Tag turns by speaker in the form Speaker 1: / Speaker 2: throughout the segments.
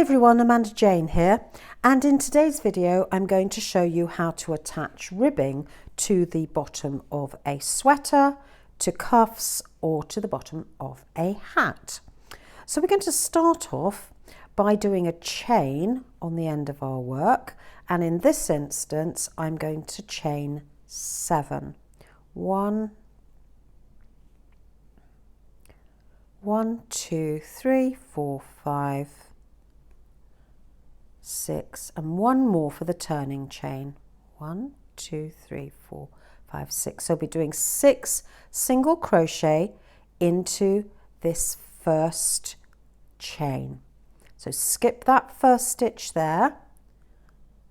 Speaker 1: everyone, Amanda Jane here, and in today's video I'm going to show you how to attach ribbing to the bottom of a sweater, to cuffs, or to the bottom of a hat. So we're going to start off by doing a chain on the end of our work, and in this instance I'm going to chain 7. 1, 2, 3, 4, 5, 6, and one more for the turning chain. 1, 2, 3, 4, 5, 6. So we'll be doing 6 single crochet into this first chain. So skip that first stitch there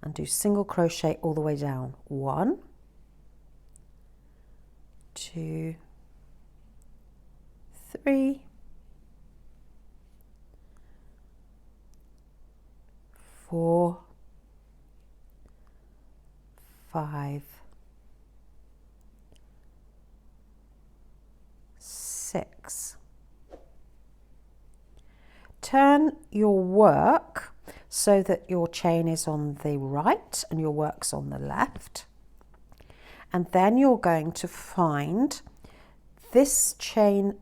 Speaker 1: and do single crochet all the way down. 1, 2, 3, 4, 5, 6. Turn your work so that your chain is on the right and your work's on the left. And then you're going to find this chain,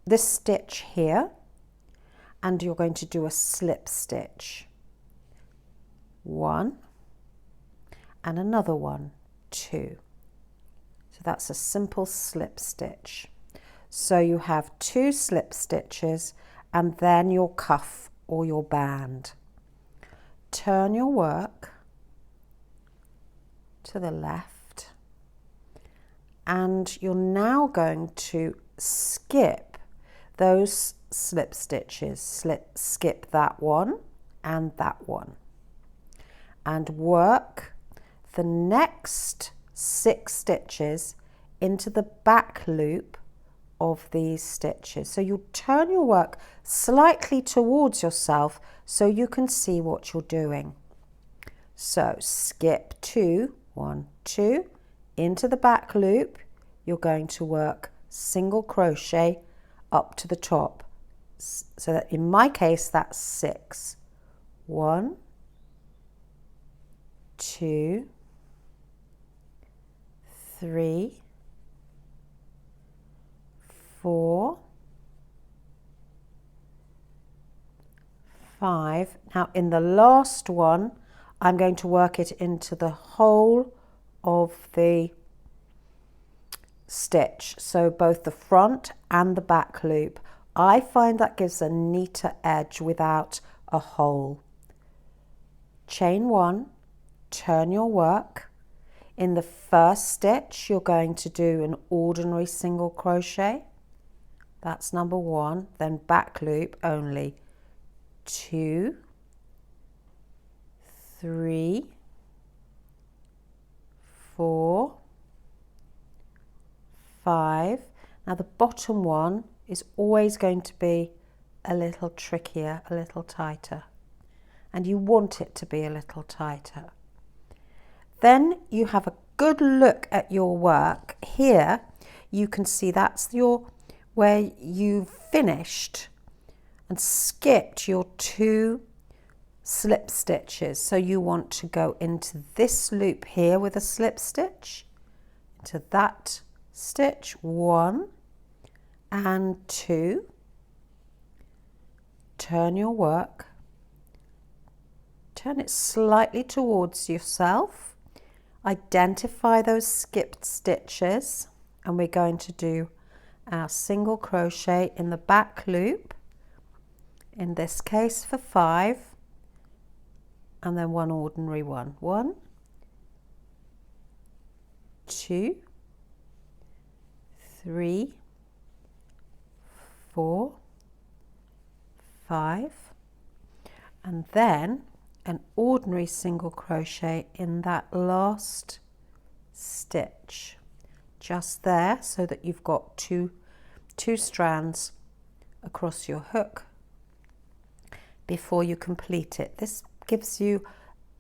Speaker 1: this stitch here, and you're going to do a slip stitch. 1 and another one, 2. So that's a simple slip stitch. So you have 2 slip stitches and then your cuff or your band. Turn your work to the left and you're now going to skip those slip stitches. Skip that one and that one, and work the next 6 stitches into the back loop of these stitches. So you turn your work slightly towards yourself so you can see what you're doing. So skip 2, 1, 2, into the back loop. You're going to work single crochet up to the top. So that in my case that's 6. 1, 2, 3, 4, 5. Now in the last one I'm going to work it into the whole of the stitch, so both the front and the back loop. I find that gives a neater edge without a hole. Chain 1, turn your work. In the first stitch you're going to do an ordinary single crochet. That's number 1. Then back loop only 2, 3, 4, 5. Now the bottom one is always going to be a little trickier, a little tighter, and you want it to be a little tighter. Then you have a good look at your work. Here you can see that's where you've finished and skipped your 2 slip stitches. So you want to go into this loop here with a slip stitch, into that stitch, 1 and 2. Turn your work, turn it slightly towards yourself, identify those skipped stitches, and we're going to do our single crochet in the back loop, in this case for 5, and then one ordinary one. 1, 2, 3, 4, 5, and then an ordinary single crochet in that last stitch just there, so that you've got two strands across your hook before you complete it. This gives you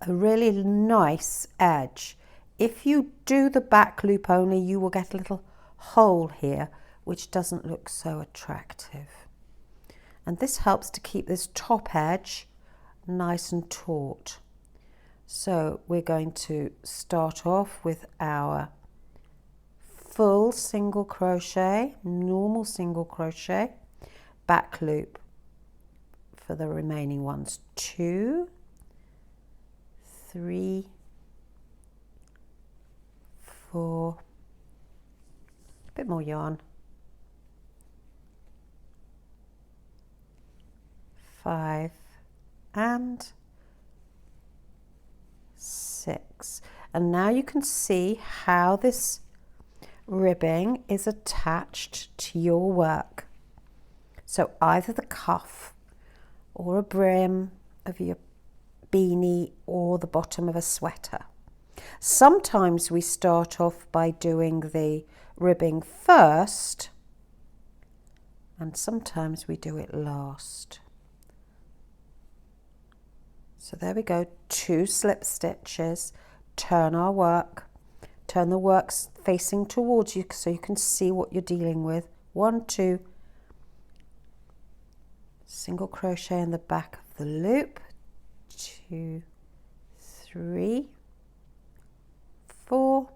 Speaker 1: a really nice edge. If you do the back loop only, you will get a little hole here which doesn't look so attractive. And this helps to keep this top edge nice and taut. So we're going to start off with our full single crochet, normal single crochet, back loop for the remaining ones. 2, 3, 4, a bit more yarn, 5 and 6. And now you can see how this ribbing is attached to your work. So either the cuff or a brim of your beanie or the bottom of a sweater. Sometimes we start off by doing the ribbing first, and sometimes we do it last. So there we go, 2 slip stitches, turn our work, turn the work facing towards you so you can see what you're dealing with. 1, 2, single crochet in the back of the loop, 2, 3, 4,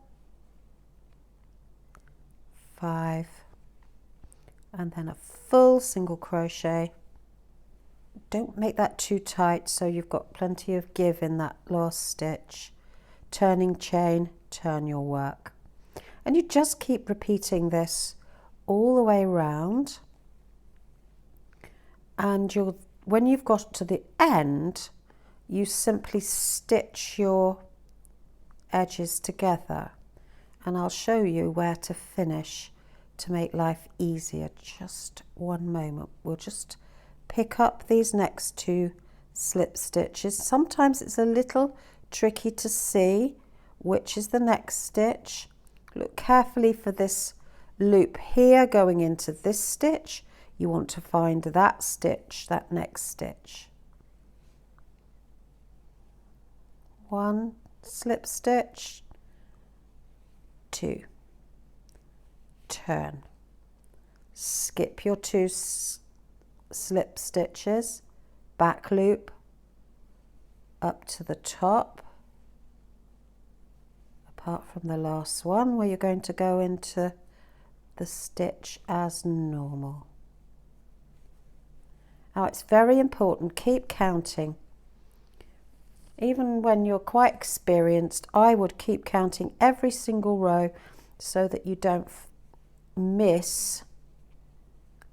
Speaker 1: 5, and then a full single crochet. Don't make that too tight so you've got plenty of give in that last stitch. Turning chain, turn your work. And you just keep repeating this all the way around. And when you've got to the end, you simply stitch your edges together. And I'll show you where to finish to make life easier. Just one moment. We'll just pick up these next 2 slip stitches. Sometimes it's a little tricky to see which is the next stitch. Look carefully for this loop here going into this stitch. You want to find that stitch, that next stitch. 1 slip stitch, 2, turn, skip your 2 slip stitches, back loop up to the top, apart from the last one where you're going to go into the stitch as normal. Now it's very important, keep counting. Even when you're quite experienced, I would keep counting every single row so that you don't miss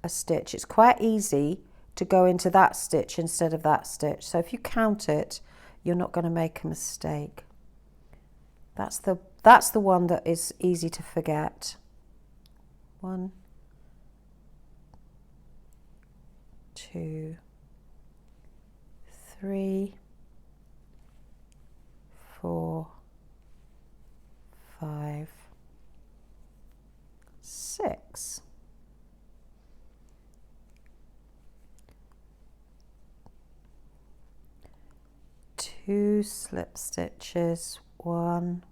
Speaker 1: a stitch. It's quite easy to go into that stitch instead of that stitch. So if you count it, you're not going to make a mistake. That's the one that is easy to forget. 1, 2, 3, 4, 5, 6. Two slip stitches, 1,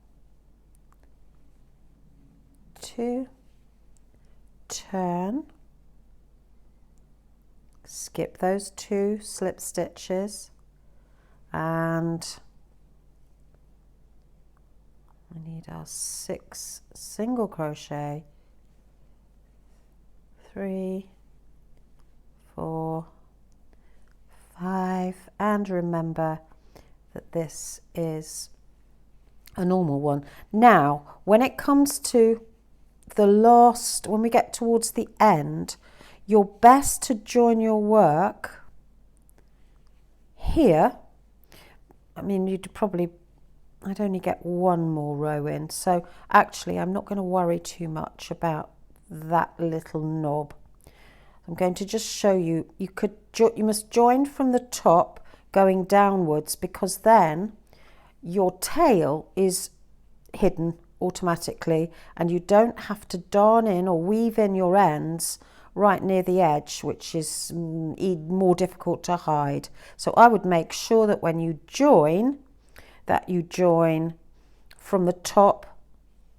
Speaker 1: 2, turn, skip those 2 slip stitches, and we need our 6 single crochet, 3, 4, 5, and remember that this is a normal one. Now, when it comes to the last, when we get towards the end, you're best to join your work here. I mean, I'd only get 1 more row in, so actually I'm not going to worry too much about that little knob. I'm going to just show you, you must join from the top going downwards, because then your tail is hidden automatically and you don't have to darn in or weave in your ends right near the edge, which is more difficult to hide. So I would make sure that when you join, that you join from the top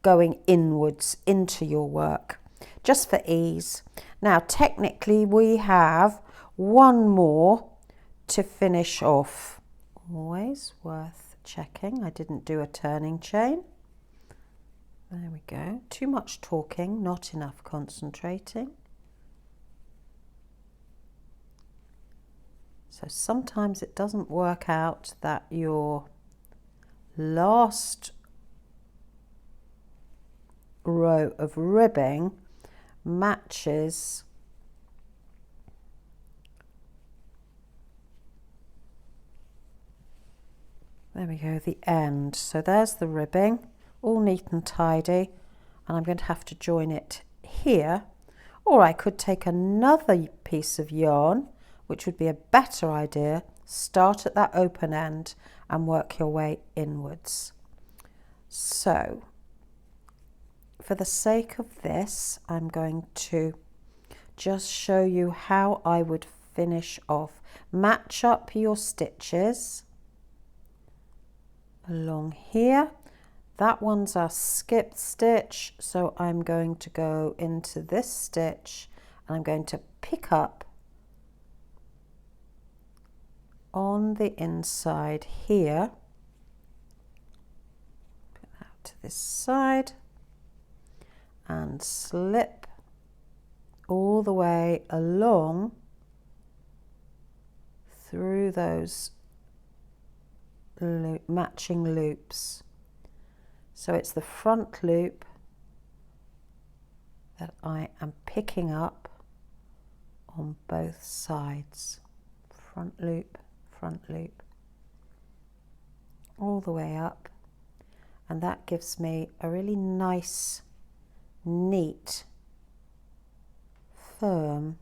Speaker 1: going inwards into your work, just for ease. Now technically we have 1 more to finish off. Always worth checking. I didn't do a turning chain. There we go. Too much talking, not enough concentrating. So sometimes it doesn't work out that your last row of ribbing matches there we go, the end. So there's the ribbing, all neat and tidy, and I'm going to have to join it here, or I could take another piece of yarn, which would be a better idea. Start at that open end and work your way inwards. So for the sake of this, I'm going to just show you how I would finish off. Match up your stitches along here. That one's our skip stitch, so I'm going to go into this stitch and I'm going to pick up on the inside here, put that to this side, and slip all the way along through those matching loops. So it's the front loop that I am picking up on both sides. Front loop, all the way up, and that gives me a really nice, neat, firm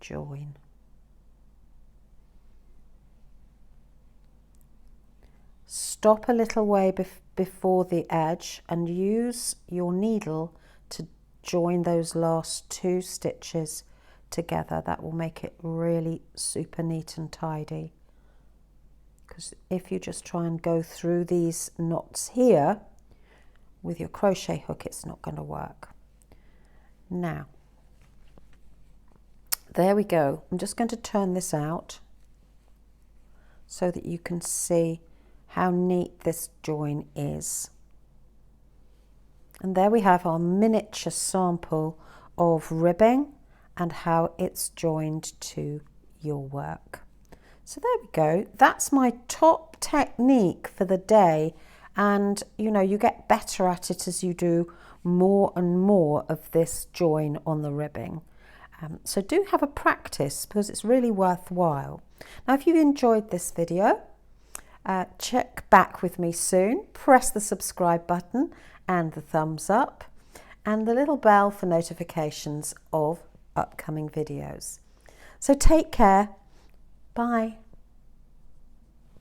Speaker 1: join. Stop a little way before the edge and use your needle to join those last two stitches together. That will make it really super neat and tidy, because if you just try and go through these knots here with your crochet hook, it's not going to work. Now there we go. I'm just going to turn this out so that you can see how neat this join is. And there we have our miniature sample of ribbing and how it's joined to your work. So there we go. That's my top technique for the day, and you know, you get better at it as you do more and more of this join on the ribbing. So do have a practice, because it's really worthwhile. Now if you've enjoyed this video, check back with me soon. Press the subscribe button and the thumbs up and the little bell for notifications of upcoming videos. So take care. Bye.